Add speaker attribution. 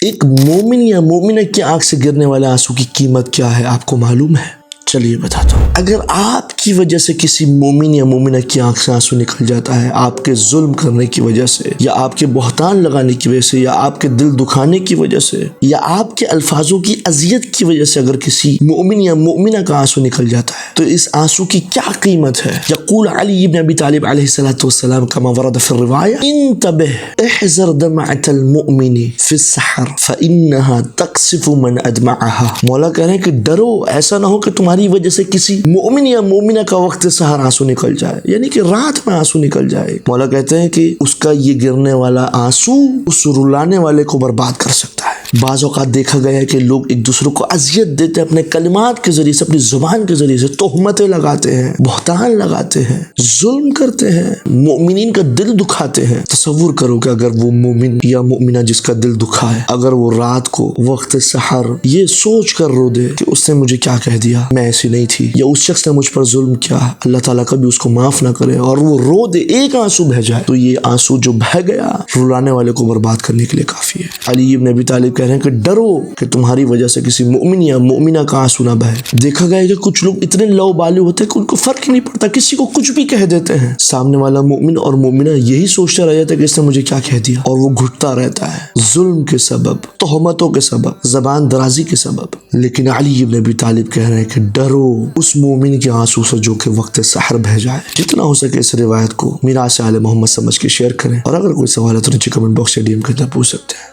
Speaker 1: एक मोमिन या मोमिना की आंख से गिरने वाले आंसू की कीमत क्या है आपको मालूम है? चलिए बताता हूँ। अगर आपकी वजह से किसी मोमिन या मोमिना की आंख से आंसू निकल जाता है, आपके जुल्म करने की वजह से, या आपके बहतान लगाने की वजह से, या आपके दिल दुखाने की वजह से, या आपके अल्फाजों की अजियत की वजह से अगर किसी मोमिन या मोमिना का आंसू निकल जाता है, तो इस आंसू की क्या कीमत है? यक़ूल अली इब्न अबी तालिब अलैहिस्सलाम कमा वरद फ़ी रिवाया इंतबिह इहज़र दमअतल मुमिनी फ़ी सहर फ़इन्नहा तक़सिफ़ु मन अदमअहा। मौला कह रहे हैं कि डरो, ऐसा ना हो कि तुम्हारी वजह से किसी मोमिन या मोमिना का वक्त सहर आंसू निकल जाए, यानी कि रात में आंसू निकल जाए। मौला कहते हैं कि उसका ये गिरने वाला आंसू उस रुलाने वाले को बर्बाद कर सकता है। बाज़ औक़ात देखा गया है कि लोग एक दूसरे को अजियत देते हैं, अपने कलिमात के जरिए से, अपनी जुबान के जरिए से तोहमतें लगाते हैं, बहतान लगाते हैं, जुल्म करते हैं, मोमिनीन का दिल दुखाते हैं। तसव्वुर करो कि अगर वो मोमिन या मोमिना जिसका दिल दुखा है, अगर वो रात को वक्त सहर ये सोच कर रो दे कि उसने मुझे क्या कह दिया, मैं ऐसी नहीं थी, या उस शख्स ने मुझ पर जुल्म किया, अल्लाह ताला कभी उसको माफ ना करे, और वो रो दे, एक आंसू बह जाए, तो ये आंसू जो बह गया रुलाने वाले को बर्बाद करने के लिए काफी है। अली इब्न अबी तालिब कह रहे हैं कि डरो कि तुम्हारी वजह से किसी मोमिन या मोमिना का आंसू ना बहे। देखा गया है कि कुछ लोग इतने लौबालू होते हैं कि उनको फर्क ही नहीं पड़ता, किसी को कुछ भी कह देते हैं, सामने वाला मोमिन और मोमिना यही सोचता रह जाता है कि इसने मुझे क्या कह दिया, और वो घुटता रहता है जुल्म के सबब, तोहमतों के सबब, जबान दराजी के सबब। लेकिन अली इब्न अबी तालिब कह रहे हैं कि डरो उस मोमिन के आंसू से जो कि वक्त सहर बह जाए। जितना हो सके इस रिवायत को मीरास आले मोहम्मद समझ के शेयर करें, और अगर कोई सवाल है तो नीचे कमेंट बॉक्स से डीएम करके पूछ सकते हैं।